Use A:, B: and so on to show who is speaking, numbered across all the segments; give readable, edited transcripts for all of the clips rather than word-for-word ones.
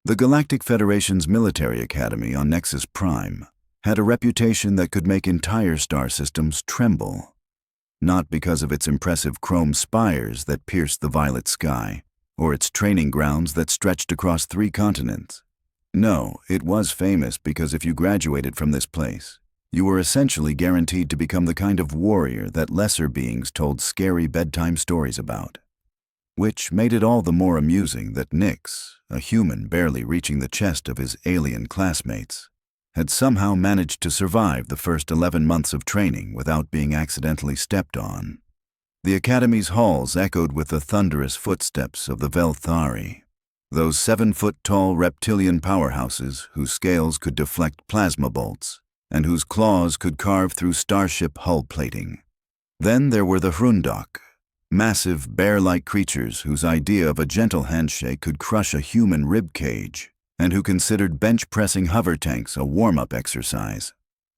A: The Galactic Federation's military academy on Nexus Prime had a reputation that could make entire star systems tremble. Not because of its impressive chrome spires that pierced the violet sky, or its training grounds that stretched across 3 continents. No, it was famous because if you graduated from this place, you were essentially guaranteed to become the kind of warrior that lesser beings told scary bedtime stories about. Which made it all the more amusing that Nix, a human barely reaching the chest of his alien classmates, had somehow managed to survive the first 11 months of training without being accidentally stepped on. The Academy's halls echoed with the thunderous footsteps of the Velthari, those 7-foot-tall reptilian powerhouses whose scales could deflect plasma bolts and whose claws could carve through starship hull plating. Then there were the Underdog, massive bear-like creatures whose idea of a gentle handshake could crush a human rib cage, and who considered bench-pressing hover tanks a warm-up exercise.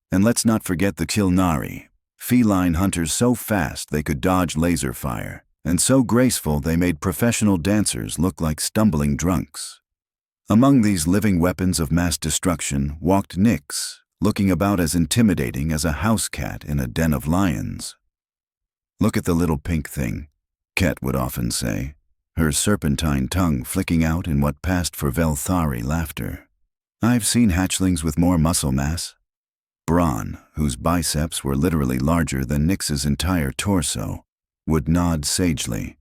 A: And let's not forget the Kilnari, feline hunters so fast they could dodge laser fire, and so graceful they made professional dancers look like stumbling drunks. Among these living weapons of mass destruction walked Nix, looking about as intimidating as a house cat in a den of lions. "Look at the little pink thing," Ket would often say, her serpentine tongue flicking out in what passed for Velthari laughter. "I've seen hatchlings with more muscle mass." Braun, whose biceps were literally larger than Nix's entire torso, would nod sagely.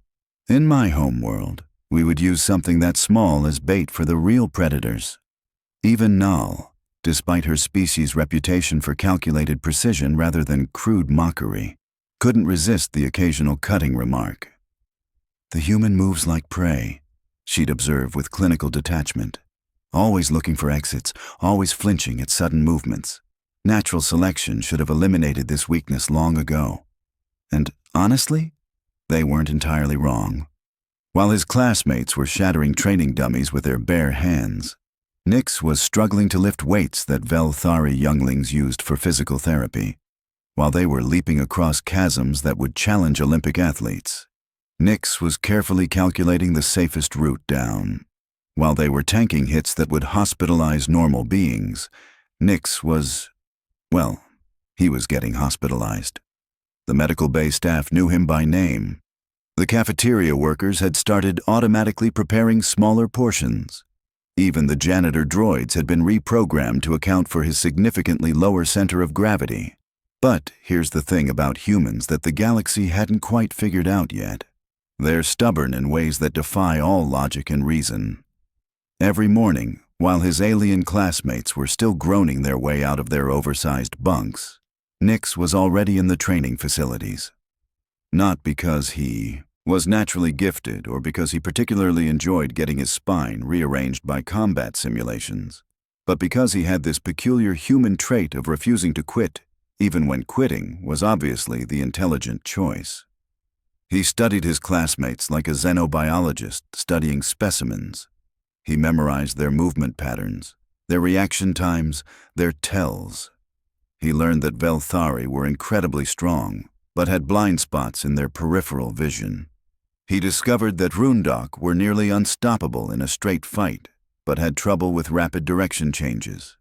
A: "In my home world, we would use something that small as bait for the real predators." Even Null, despite her species' reputation for calculated precision rather than crude mockery, couldn't resist the occasional cutting remark. "The human moves like prey," she'd observe with clinical detachment. "Always looking for exits, always flinching at sudden movements. Natural selection should have eliminated this weakness long ago." And honestly, they weren't entirely wrong. While his classmates were shattering training dummies with their bare hands, Nix was struggling to lift weights that Velthari younglings used for physical therapy. While they were leaping across chasms that would challenge Olympic athletes, Nix was carefully calculating the safest route down. While they were tanking hits that would hospitalize normal beings, Nix was, well, he was getting hospitalized. The medical bay staff knew him by name. The cafeteria workers had started automatically preparing smaller portions. Even the janitor droids had been reprogrammed to account for his significantly lower center of gravity. But here's the thing about humans that the galaxy hadn't quite figured out yet. They're stubborn in ways that defy all logic and reason. Every morning, while his alien classmates were still groaning their way out of their oversized bunks, Nix was already in the training facilities. Not because he was naturally gifted or because he particularly enjoyed getting his spine rearranged by combat simulations, but because he had this peculiar human trait of refusing to quit, even when quitting was obviously the intelligent choice. He studied his classmates like a xenobiologist studying specimens. He memorized their movement patterns, their reaction times, their tells. He learned that Velthari were incredibly strong, but had blind spots in their peripheral vision. He discovered that Underdog were nearly unstoppable in a straight fight, but had trouble with rapid direction changes.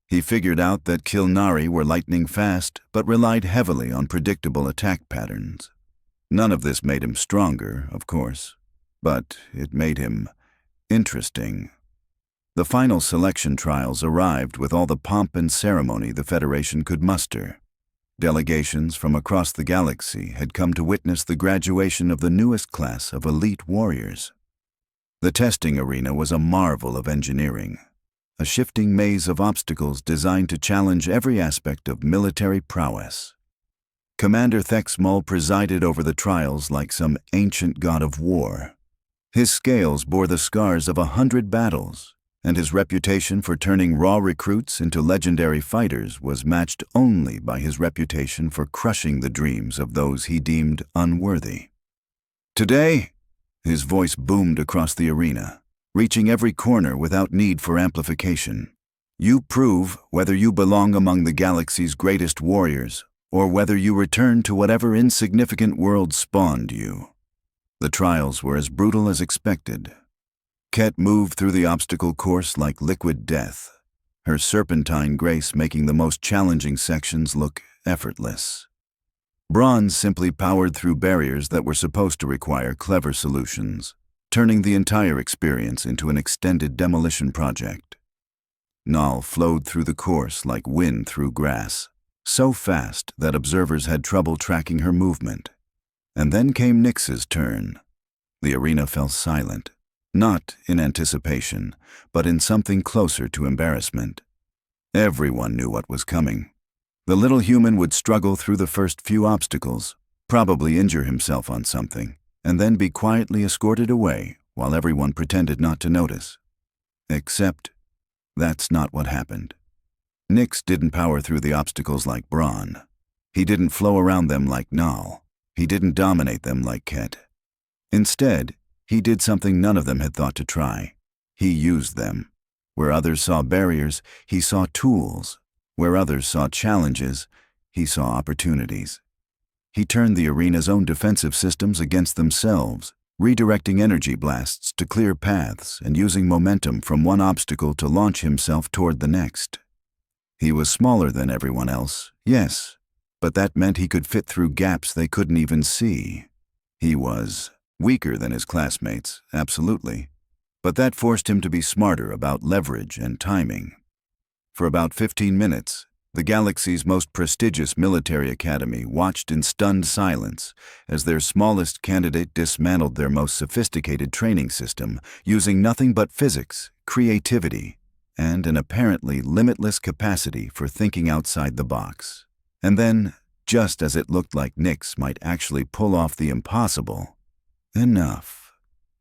A: He figured out that Kilnari were lightning fast, but relied heavily on predictable attack patterns. None of this made him stronger, of course, but it made him interesting. The final selection trials arrived with all the pomp and ceremony the Federation could muster. Delegations from across the galaxy had come to witness the graduation of the newest class of elite warriors. The testing arena was a marvel of engineering, a shifting maze of obstacles designed to challenge every aspect of military prowess. Commander Thexmull presided over the trials like some ancient god of war. His scales bore the scars of 100 battles, and his reputation for turning raw recruits into legendary fighters was matched only by his reputation for crushing the dreams of those he deemed unworthy. "Today," his voice boomed across the arena, reaching every corner without need for amplification, "you prove whether you belong among the galaxy's greatest warriors or whether you return to whatever insignificant world spawned you." The trials were as brutal as expected. Ket moved through the obstacle course like liquid death, her serpentine grace making the most challenging sections look effortless. Bronze simply powered through barriers that were supposed to require clever solutions, turning the entire experience into an extended demolition project. Nal flowed through the course like wind through grass, so fast that observers had trouble tracking her movement. And then came Nyx's turn. The arena fell silent, not in anticipation, but in something closer to embarrassment. Everyone knew what was coming. The little human would struggle through the first few obstacles, probably injure himself on something, and then be quietly escorted away while everyone pretended not to notice. Except, that's not what happened. Nyx didn't power through the obstacles like Braun. He didn't flow around them like Nal. He didn't dominate them like Ket. Instead, he did something none of them had thought to try. He used them. Where others saw barriers, he saw tools. Where others saw challenges, he saw opportunities. He turned the arena's own defensive systems against themselves, redirecting energy blasts to clear paths and using momentum from one obstacle to launch himself toward the next. He was smaller than everyone else, yes, but that meant he could fit through gaps they couldn't even see. He was weaker than his classmates, absolutely, but that forced him to be smarter about leverage and timing. For about 15 minutes, the galaxy's most prestigious military academy watched in stunned silence as their smallest candidate dismantled their most sophisticated training system using nothing but physics, creativity, and an apparently limitless capacity for thinking outside the box. And then, just as it looked like Nyx might actually pull off the impossible, "Enough."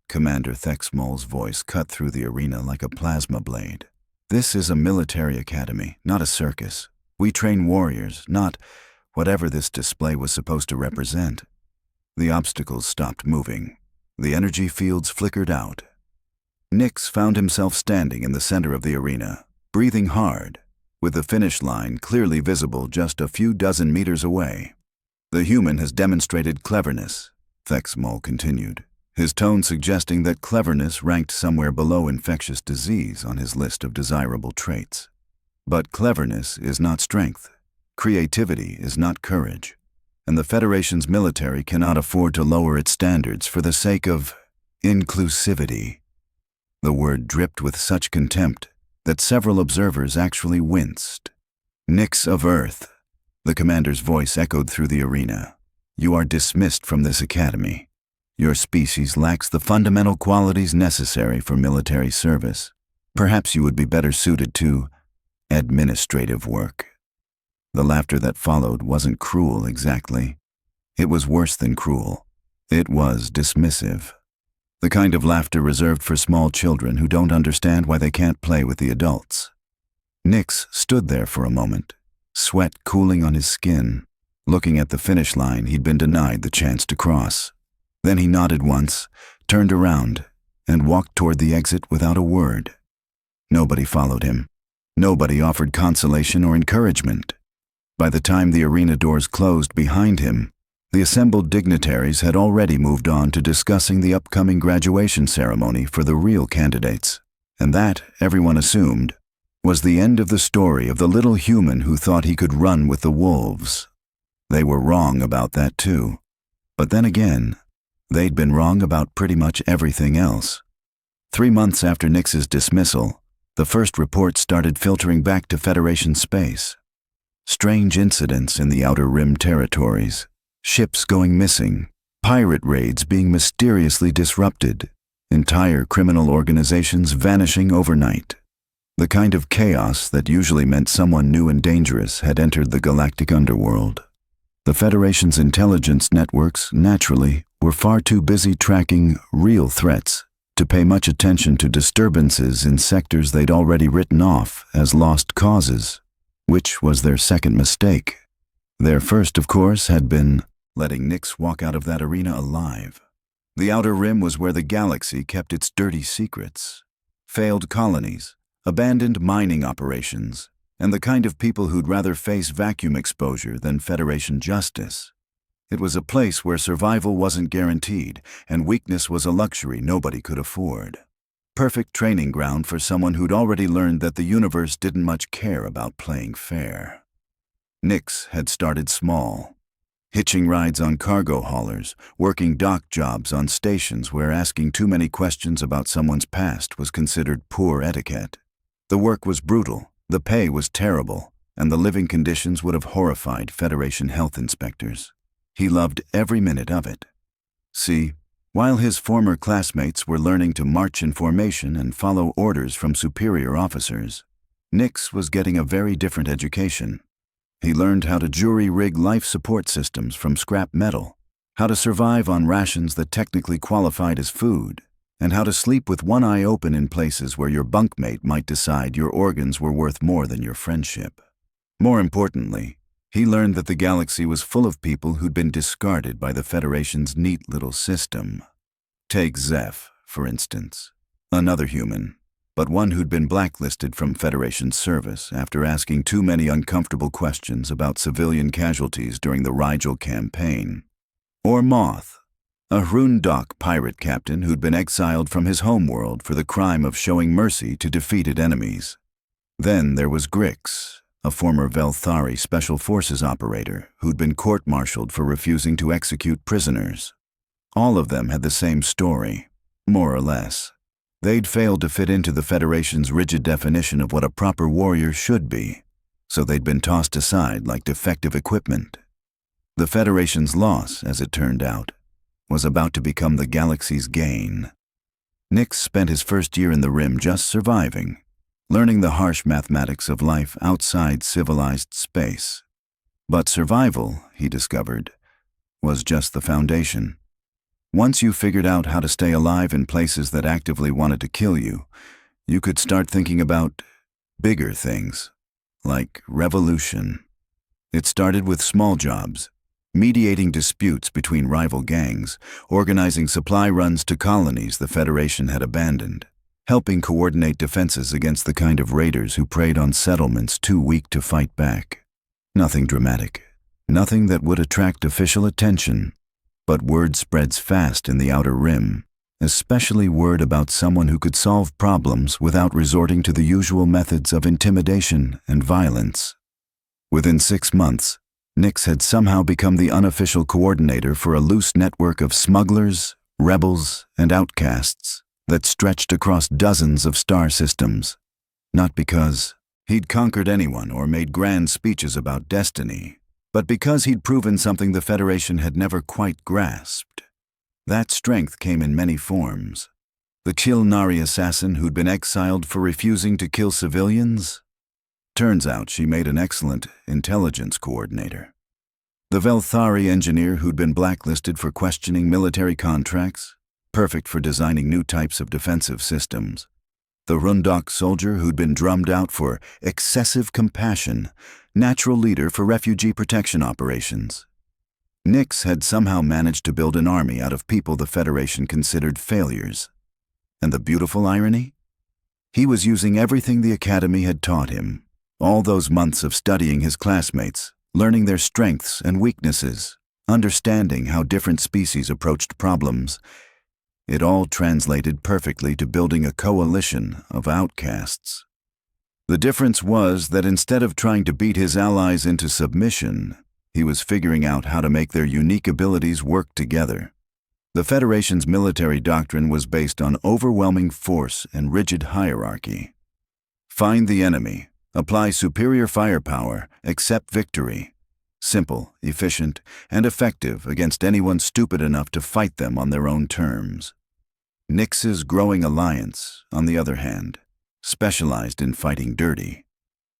A: Commander Thexmol's voice cut through the arena like a plasma blade. "This is a military academy, not a circus. We train warriors, not whatever this display was supposed to represent." The obstacles stopped moving. The energy fields flickered out. Nyx found himself standing in the center of the arena, breathing hard, with the finish line clearly visible just a few dozen meters away. "The human has demonstrated cleverness," Thexmol continued, his tone suggesting that cleverness ranked somewhere below infectious disease on his list of desirable traits. But cleverness is not strength. Creativity is not courage. And the Federation's military cannot afford to lower its standards for the sake of inclusivity. The word dripped with such contempt that several observers actually winced. "Nyx of Earth," the commander's voice echoed through the arena. "You are dismissed from this academy. Your species lacks the fundamental qualities necessary for military service. Perhaps you would be better suited to administrative work." The laughter that followed wasn't cruel exactly. It was worse than cruel. It was dismissive. The kind of laughter reserved for small children who don't understand why they can't play with the adults. Nyx stood there for a moment, sweat cooling on his skin, looking at the finish line he'd been denied the chance to cross. Then he nodded once, turned around, and walked toward the exit without a word. Nobody followed him. Nobody offered consolation or encouragement. By the time the arena doors closed behind him, the assembled dignitaries had already moved on to discussing the upcoming graduation ceremony for the real candidates, and that, everyone assumed, was the end of the story of the little human who thought he could run with the wolves. They were wrong about that too. But then again, they'd been wrong about pretty much everything else. 3 months after Nyx's dismissal, the first reports started filtering back to Federation space. Strange incidents in the Outer Rim territories. Ships going missing, pirate raids being mysteriously disrupted, entire criminal organizations vanishing overnight. The kind of chaos that usually meant someone new and dangerous had entered the galactic underworld. The Federation's intelligence networks, naturally, were far too busy tracking real threats to pay much attention to disturbances in sectors they'd already written off as lost causes, which was their second mistake. Their first, of course, had been letting Nyx walk out of that arena alive. The Outer Rim was where the galaxy kept its dirty secrets. Failed colonies, abandoned mining operations, and the kind of people who'd rather face vacuum exposure than Federation justice. It was a place where survival wasn't guaranteed, and weakness was a luxury nobody could afford. perfect training ground for someone who'd already learned that the universe didn't much care about playing fair. Nix had started small, hitching rides on cargo haulers, working dock jobs on stations where asking too many questions about someone's past was considered poor etiquette. The work was brutal, the pay was terrible, and the living conditions would have horrified Federation health inspectors. He loved every minute of it. See, while his former classmates were learning to march in formation and follow orders from superior officers, Nix was getting a very different education. He learned how to jury-rig life support systems from scrap metal, how to survive on rations that technically qualified as food, and how to sleep with one eye open in places where your bunkmate might decide your organs were worth more than your friendship. More importantly, he learned that the galaxy was full of people who'd been discarded by the Federation's neat little system. Take Zeph, for instance, another human, but one who'd been blacklisted from Federation service after asking too many uncomfortable questions about civilian casualties during the Rigel campaign. Or Moth, a Underdog pirate captain who'd been exiled from his homeworld for the crime of showing mercy to defeated enemies. Then there was Grix, a former Velthari Special Forces operator who'd been court-martialed for refusing to execute prisoners. All of them had the same story, more or less. They'd failed to fit into the Federation's rigid definition of what a proper warrior should be, so they'd been tossed aside like defective equipment. The Federation's loss, as it turned out, was about to become the galaxy's gain. Nix spent his first year in the Rim just surviving, learning the harsh mathematics of life outside civilized space. But survival, he discovered, was just the foundation. Once you figured out how to stay alive in places that actively wanted to kill you, you could start thinking about bigger things, like revolution. It started with small jobs, mediating disputes between rival gangs, organizing supply runs to colonies the Federation had abandoned, helping coordinate defenses against the kind of raiders who preyed on settlements too weak to fight back. Nothing dramatic, nothing that would attract official attention. But word spreads fast in the Outer Rim, especially word about someone who could solve problems without resorting to the usual methods of intimidation and violence. Within 6 months, Nix had somehow become the unofficial coordinator for a loose network of smugglers, rebels, and outcasts that stretched across dozens of star systems. Not because he'd conquered anyone or made grand speeches about destiny, but because he'd proven something the Federation had never quite grasped. That strength came in many forms. The Chilnari assassin who'd been exiled for refusing to kill civilians? Turns out she made an excellent intelligence coordinator. The Velthari engineer who'd been blacklisted for questioning military contracts? Perfect for designing new types of defensive systems. The Underdog soldier who'd been drummed out for excessive compassion, natural leader for refugee protection operations. Nix had somehow managed to build an army out of people the Federation considered failures. And the beautiful irony? He was using everything the Academy had taught him, all those months of studying his classmates, learning their strengths and weaknesses, understanding how different species approached problems. It all translated perfectly to building a coalition of outcasts. The difference was that instead of trying to beat his allies into submission, he was figuring out how to make their unique abilities work together. The Federation's military doctrine was based on overwhelming force and rigid hierarchy. Find the enemy, apply superior firepower, accept victory. Simple, efficient, and effective against anyone stupid enough to fight them on their own terms. Nix's growing alliance, on the other hand, specialized in fighting dirty.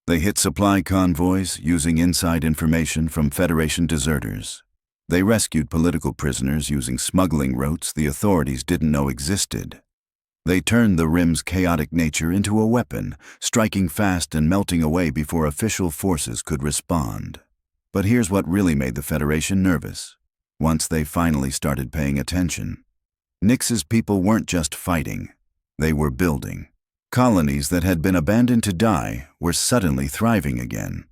A: They hit supply convoys using inside information from Federation deserters. They rescued political prisoners using smuggling routes the authorities didn't know existed. They turned the Rim's chaotic nature into a weapon, striking fast and melting away before official forces could respond. But here's what really made the Federation nervous, once they finally started paying attention. Nix's people weren't just fighting, they were building. Colonies that had been abandoned to die were suddenly thriving again.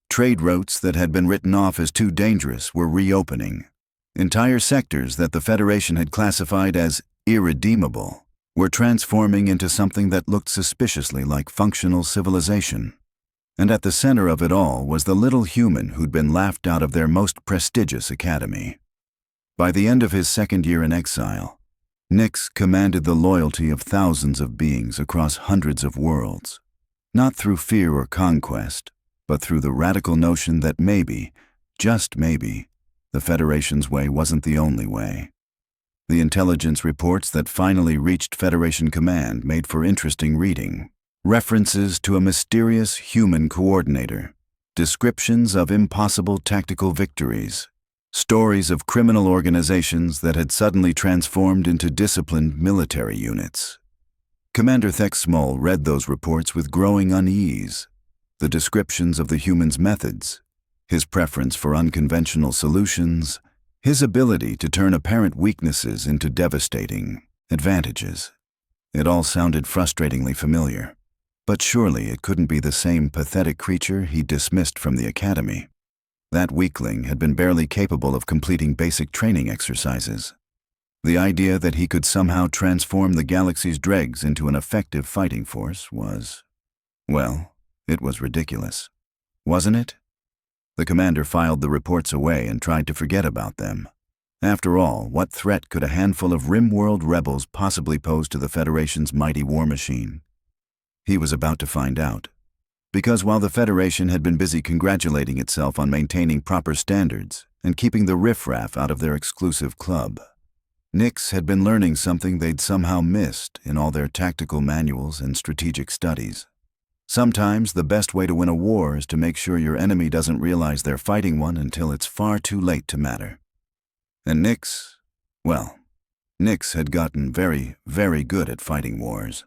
A: Trade routes that had been written off as too dangerous were reopening. Entire sectors that the Federation had classified as irredeemable were transforming into something that looked suspiciously like functional civilization. And at the center of it all was the little human who'd been laughed out of their most prestigious academy. By the end of his second year in exile, Nyx commanded the loyalty of thousands of beings across hundreds of worlds, not through fear or conquest, but through the radical notion that maybe, just maybe, the Federation's way wasn't the only way. The intelligence reports that finally reached Federation Command made for interesting reading. References to a mysterious human coordinator, descriptions of impossible tactical victories, stories of criminal organizations that had suddenly transformed into disciplined military units. Commander Thexsmol read those reports with growing unease. The descriptions of the human's methods, his preference for unconventional solutions, his ability to turn apparent weaknesses into devastating advantages. It all sounded frustratingly familiar. But surely it couldn't be the same pathetic creature he dismissed from the academy. That weakling had been barely capable of completing basic training exercises. The idea that he could somehow transform the galaxy's dregs into an effective fighting force was, well, it was ridiculous. Wasn't it? The commander filed the reports away and tried to forget about them. After all, what threat could a handful of rim-world rebels possibly pose to the Federation's mighty war machine? He was about to find out. Because while the Federation had been busy congratulating itself on maintaining proper standards and keeping the riffraff out of their exclusive club, Nyx had been learning something they'd somehow missed in all their tactical manuals and strategic studies. Sometimes the best way to win a war is to make sure your enemy doesn't realize they're fighting one until it's far too late to matter. And Nyx had gotten very, very good at fighting wars.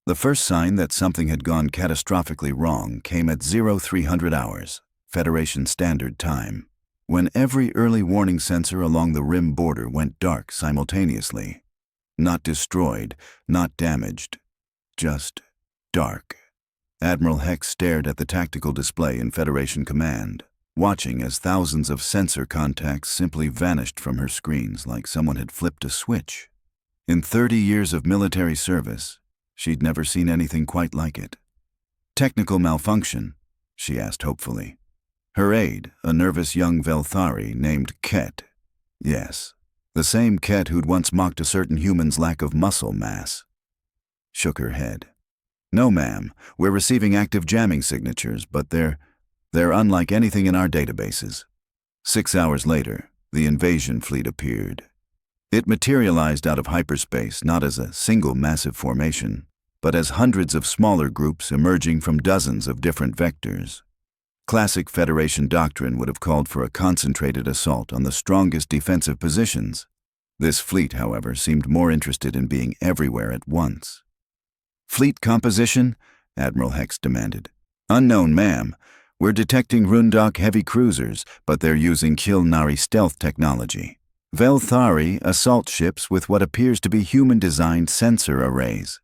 A: The first sign that something had gone catastrophically wrong came at 0300 hours, Federation Standard Time, when every early warning sensor along the rim border went dark simultaneously. Not destroyed, not damaged, just dark. Admiral Hex stared at the tactical display in Federation Command, watching as thousands of sensor contacts simply vanished from her screens like someone had flipped a switch. In 30 years of military service, she'd never seen anything quite like it. Technical malfunction? She asked hopefully. Her aide, a nervous young Velthari named Ket. Yes, the same Ket who'd once mocked a certain human's lack of muscle mass. Shook her head. No, ma'am, we're receiving active jamming signatures, but they're unlike anything in our databases. 6 hours later, the invasion fleet appeared. It materialized out of hyperspace not as a single massive formation, but as hundreds of smaller groups emerging from dozens of different vectors. Classic Federation doctrine would have called for a concentrated assault on the strongest defensive positions. This fleet, however, seemed more interested in being everywhere at once. Fleet composition? Admiral Hex demanded. Unknown, ma'am. We're detecting Rundok heavy cruisers, but they're using Kilnari stealth technology. Velthari assault ships with what appears to be human-designed sensor arrays.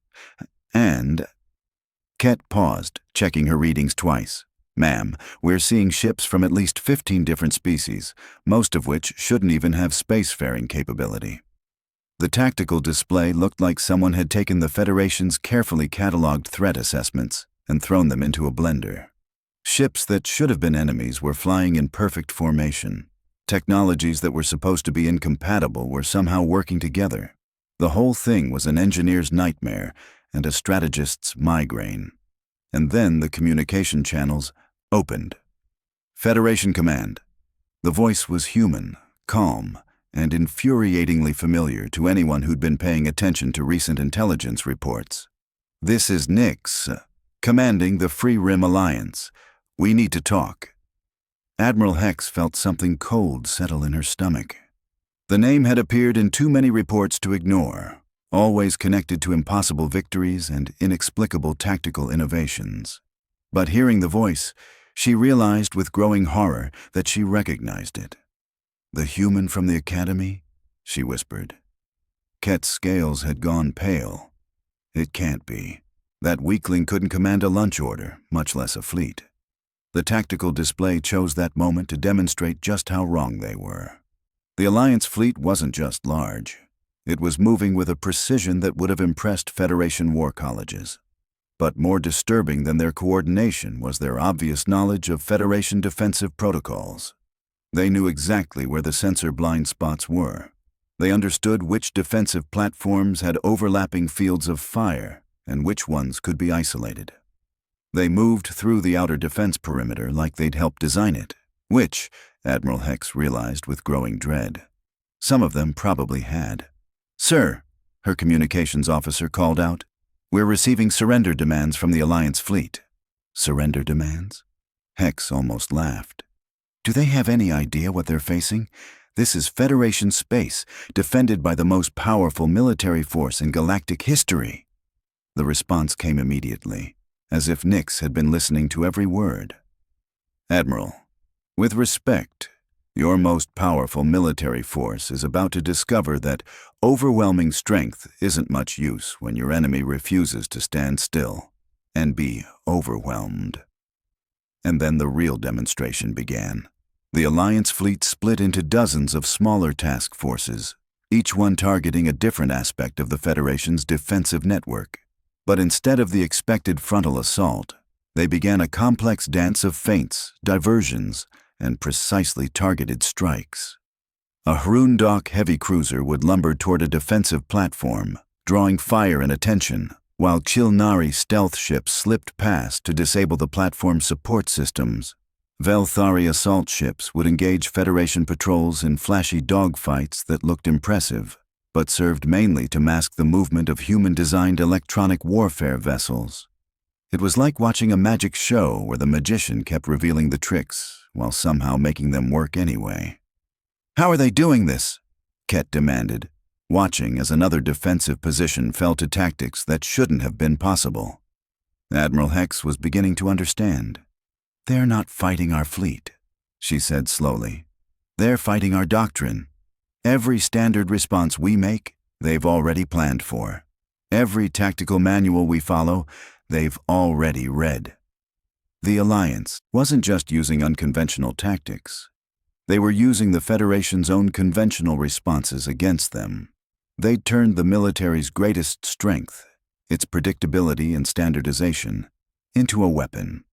A: And... Ket paused, checking her readings twice. Ma'am, we're seeing ships from at least 15 different species, most of which shouldn't even have spacefaring capability. The tactical display looked like someone had taken the Federation's carefully cataloged threat assessments and thrown them into a blender. Ships that should have been enemies were flying in perfect formation. Technologies that were supposed to be incompatible were somehow working together. The whole thing was an engineer's nightmare and a strategist's migraine. And then the communication channels opened. Federation Command. The voice was human, calm, and infuriatingly familiar to anyone who'd been paying attention to recent intelligence reports. This is Nyx, commanding the Free Rim Alliance. We need to talk. Admiral Hex felt something cold settle in her stomach. The name had appeared in too many reports to ignore, always connected to impossible victories and inexplicable tactical innovations. But hearing the voice, she realized with growing horror that she recognized it. The human from the academy? She whispered. Ket's scales had gone pale. It can't be. That weakling couldn't command a lunch order, much less a fleet. The tactical display chose that moment to demonstrate just how wrong they were. The Alliance fleet wasn't just large. It was moving with a precision that would have impressed Federation war colleges. But more disturbing than their coordination was their obvious knowledge of Federation defensive protocols. They knew exactly where the sensor blind spots were. They understood which defensive platforms had overlapping fields of fire and which ones could be isolated. They moved through the outer defense perimeter like they'd helped design it, which, Admiral Hex realized with growing dread, some of them probably had. "Sir," her communications officer called out, "we're receiving surrender demands from the Alliance fleet." Surrender demands? Hex almost laughed. Do they have any idea what they're facing? This is Federation space, defended by the most powerful military force in galactic history. The response came immediately, as if Nix had been listening to every word. "Admiral, with respect, your most powerful military force is about to discover that overwhelming strength isn't much use when your enemy refuses to stand still and be overwhelmed." And then the real demonstration began. The Alliance fleet split into dozens of smaller task forces, each one targeting a different aspect of the Federation's defensive network. But instead of the expected frontal assault, they began a complex dance of feints, diversions, and precisely targeted strikes. A Underdog heavy cruiser would lumber toward a defensive platform, drawing fire and attention, while Chilnari stealth ships slipped past to disable the platform's support systems. Velthari assault ships would engage Federation patrols in flashy dogfights that looked impressive, but served mainly to mask the movement of human-designed electronic warfare vessels. It was like watching a magic show where the magician kept revealing the tricks, while somehow making them work anyway. "How are they doing this?" Ket demanded, watching as another defensive position fell to tactics that shouldn't have been possible. Admiral Hex was beginning to understand. "They're not fighting our fleet," she said slowly. "They're fighting our doctrine. Every standard response we make, they've already planned for. Every tactical manual we follow, they've already read." The Alliance wasn't just using unconventional tactics. They were using the Federation's own conventional responses against them. They'd turned the military's greatest strength, its predictability and standardization, into a weapon.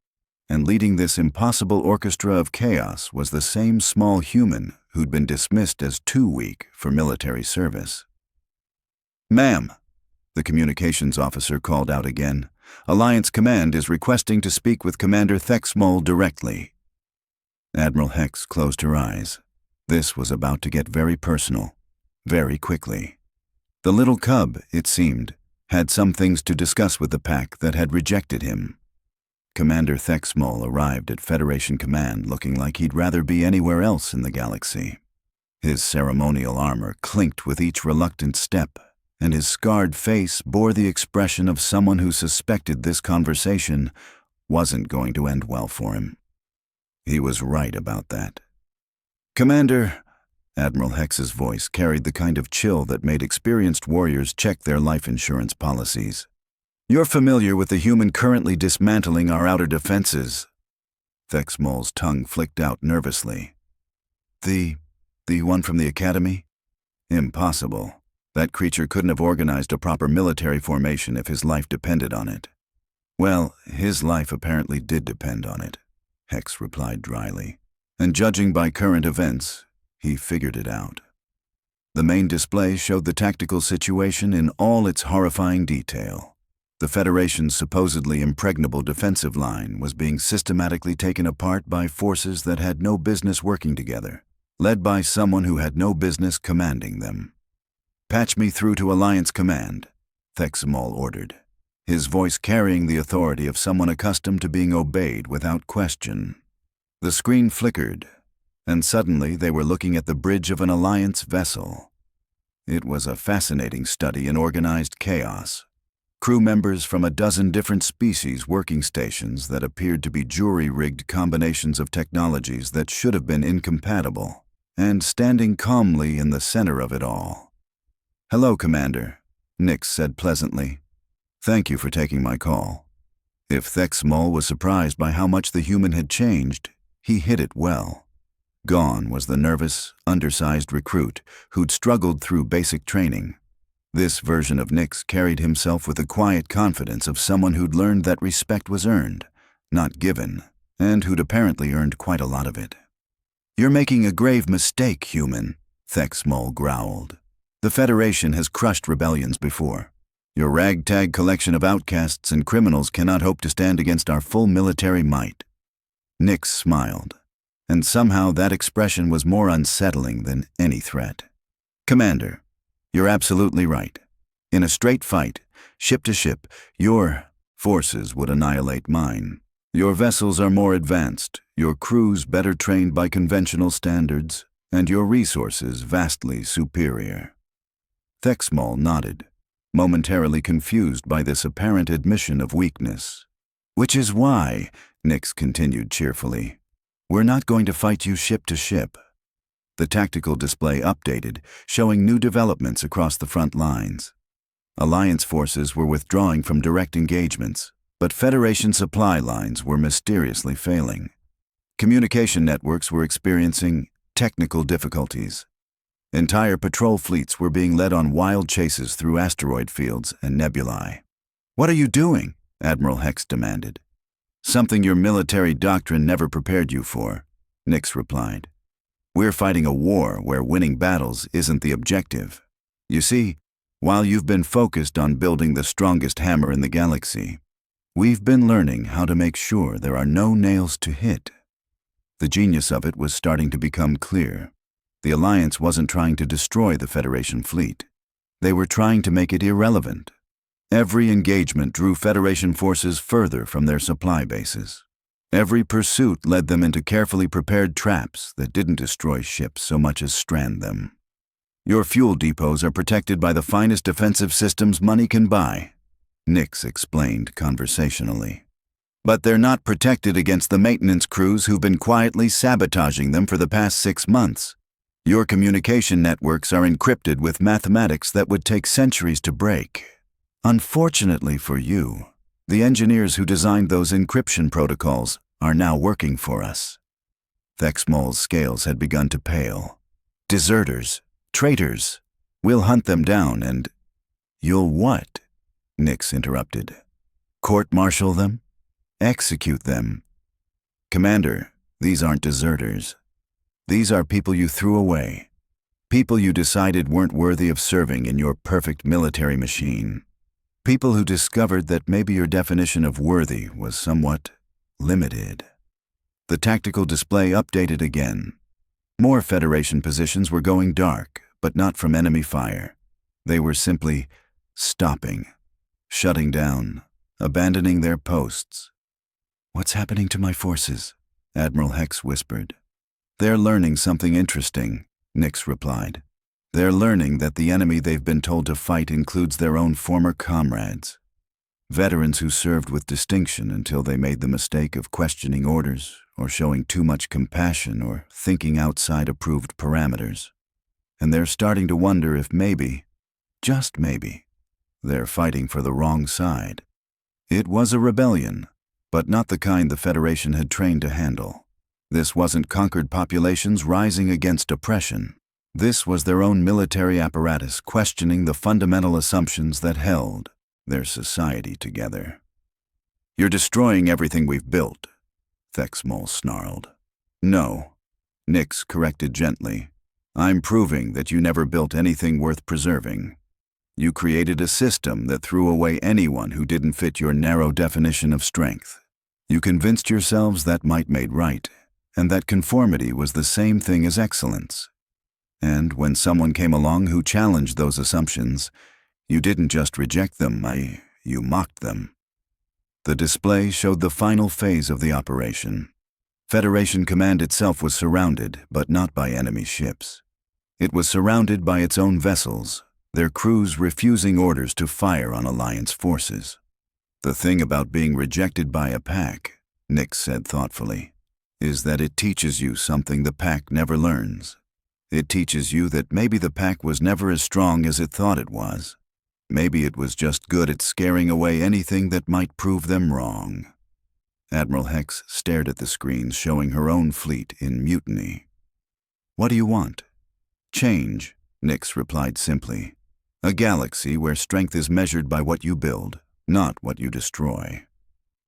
A: And leading this impossible orchestra of chaos was the same small human who'd been dismissed as too weak for military service. "Ma'am," the communications officer called out again, "Alliance Command is requesting to speak with Commander Thexmol directly." Admiral Hex closed her eyes. This was about to get very personal, very quickly. The little cub, it seemed, had some things to discuss with the pack that had rejected him. Commander Thexmol arrived at Federation Command looking like he'd rather be anywhere else in the galaxy. His ceremonial armor clinked with each reluctant step, and his scarred face bore the expression of someone who suspected this conversation wasn't going to end well for him. He was right about that. "Commander," Admiral Hex's voice carried the kind of chill that made experienced warriors check their life insurance policies. "You're familiar with the human currently dismantling our outer defenses." Thexmol's tongue flicked out nervously. The one from the Academy? Impossible. That creature couldn't have organized a proper military formation if his life depended on it. "Well, his life apparently did depend on it," Hex replied dryly. "And judging by current events, he figured it out." The main display showed the tactical situation in all its horrifying detail. The Federation's supposedly impregnable defensive line was being systematically taken apart by forces that had no business working together, led by someone who had no business commanding them. "Patch me through to Alliance Command," Thexmol ordered, his voice carrying the authority of someone accustomed to being obeyed without question. The screen flickered, and suddenly they were looking at the bridge of an Alliance vessel. It was a fascinating study in organized chaos. Crew members from a dozen different species working stations that appeared to be jury-rigged combinations of technologies that should have been incompatible, and standing calmly in the center of it all. "Hello, Commander," Nix said pleasantly. "Thank you for taking my call." If Thexmol was surprised by how much the human had changed, he hid it well. Gone was the nervous, undersized recruit who'd struggled through basic training, This version of Nix carried himself with the quiet confidence of someone who'd learned that respect was earned, not given, and who'd apparently earned quite a lot of it. "You're making a grave mistake, human," Thexmol growled. "The Federation has crushed rebellions before. Your ragtag collection of outcasts and criminals cannot hope to stand against our full military might." Nix smiled, and somehow that expression was more unsettling than any threat. "Commander, you're absolutely right. In a straight fight, ship to ship, your forces would annihilate mine. Your vessels are more advanced, your crews better trained by conventional standards, and your resources vastly superior." Thexmol nodded, momentarily confused by this apparent admission of weakness. "Which is why," Nix continued cheerfully, "we're not going to fight you ship to ship." The tactical display updated, showing new developments across the front lines. Alliance forces were withdrawing from direct engagements, but Federation supply lines were mysteriously failing. Communication networks were experiencing technical difficulties. Entire patrol fleets were being led on wild chases through asteroid fields and nebulae. "What are you doing?" Admiral Hex demanded. "Something your military doctrine never prepared you for," Nix replied. "We're fighting a war where winning battles isn't the objective. You see, while you've been focused on building the strongest hammer in the galaxy, we've been learning how to make sure there are no nails to hit." The genius of it was starting to become clear. The Alliance wasn't trying to destroy the Federation fleet. They were trying to make it irrelevant. Every engagement drew Federation forces further from their supply bases. Every pursuit led them into carefully prepared traps that didn't destroy ships so much as strand them. "Your fuel depots are protected by the finest defensive systems money can buy," Nix explained conversationally. "But they're not protected against the maintenance crews who've been quietly sabotaging them for the past 6 months. Your communication networks are encrypted with mathematics that would take centuries to break. Unfortunately for you, the engineers who designed those encryption protocols are now working for us." Thexmol's scales had begun to pale. "Deserters, traitors, we'll hunt them down and—" "You'll what?" Nix interrupted. "Court-martial them? Execute them? Commander, these aren't deserters. These are people you threw away. People you decided weren't worthy of serving in your perfect military machine. People who discovered that maybe your definition of worthy was somewhat limited." The tactical display updated again. More Federation positions were going dark, but not from enemy fire. They were simply stopping, shutting down, abandoning their posts. "What's happening to my forces?" Admiral Hex whispered. "They're learning something interesting," Nix replied. "They're learning that the enemy they've been told to fight includes their own former comrades. Veterans who served with distinction until they made the mistake of questioning orders or showing too much compassion or thinking outside approved parameters. And they're starting to wonder if maybe, just maybe, they're fighting for the wrong side." It was a rebellion, but not the kind the Federation had trained to handle. This wasn't conquered populations rising against oppression. This was their own military apparatus questioning the fundamental assumptions that held their society together. "You're destroying everything we've built," Thexmol snarled. "No," Nix corrected gently. "I'm proving that you never built anything worth preserving. You created a system that threw away anyone who didn't fit your narrow definition of strength. You convinced yourselves that might made right, and that conformity was the same thing as excellence. And when someone came along who challenged those assumptions, you didn't just reject them, you mocked them." The display showed the final phase of the operation. Federation Command itself was surrounded, but not by enemy ships. It was surrounded by its own vessels, their crews refusing orders to fire on Alliance forces. "The thing about being rejected by a pack," Nix said thoughtfully, "is that it teaches you something the pack never learns. It teaches you that maybe the pack was never as strong as it thought it was. Maybe it was just good at scaring away anything that might prove them wrong." Admiral Hex stared at the screens showing her own fleet in mutiny. "What do you want?" "Change," Nix replied simply. A galaxy where strength is measured by what you build, not what you destroy.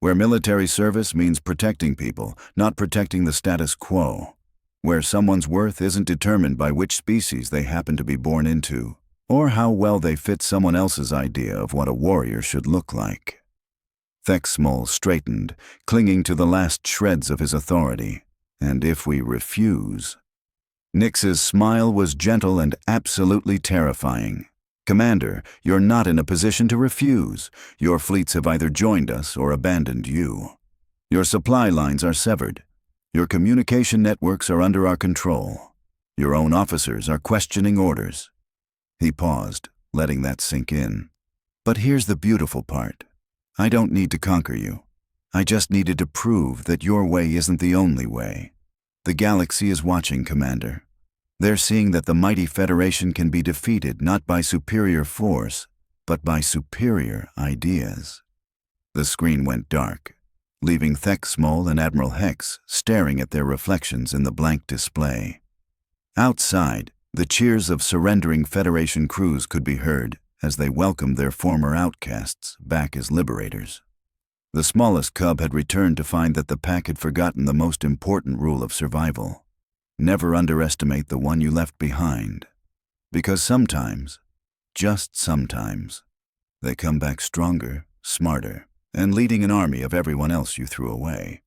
A: Where military service means protecting people, not protecting the status quo. Where someone's worth isn't determined by which species they happen to be born into, or how well they fit someone else's idea of what a warrior should look like. Thexmol straightened, clinging to the last shreds of his authority. And if we refuse... Nyx's smile was gentle and absolutely terrifying. Commander, you're not in a position to refuse. Your fleets have either joined us or abandoned you. Your supply lines are severed. Your communication networks are under our control. Your own officers are questioning orders. He paused, letting that sink in. But here's the beautiful part. I don't need to conquer you. I just needed to prove that your way isn't the only way. The galaxy is watching, Commander. They're seeing that the mighty Federation can be defeated not by superior force, but by superior ideas. The screen went dark, leaving Thexmol and Admiral Hex staring at their reflections in the blank display. Outside, the cheers of surrendering Federation crews could be heard as they welcomed their former outcasts back as liberators. The smallest cub had returned to find that the pack had forgotten the most important rule of survival. Never underestimate the one you left behind. Because sometimes, just sometimes, they come back stronger, smarter, and leading an army of everyone else you threw away.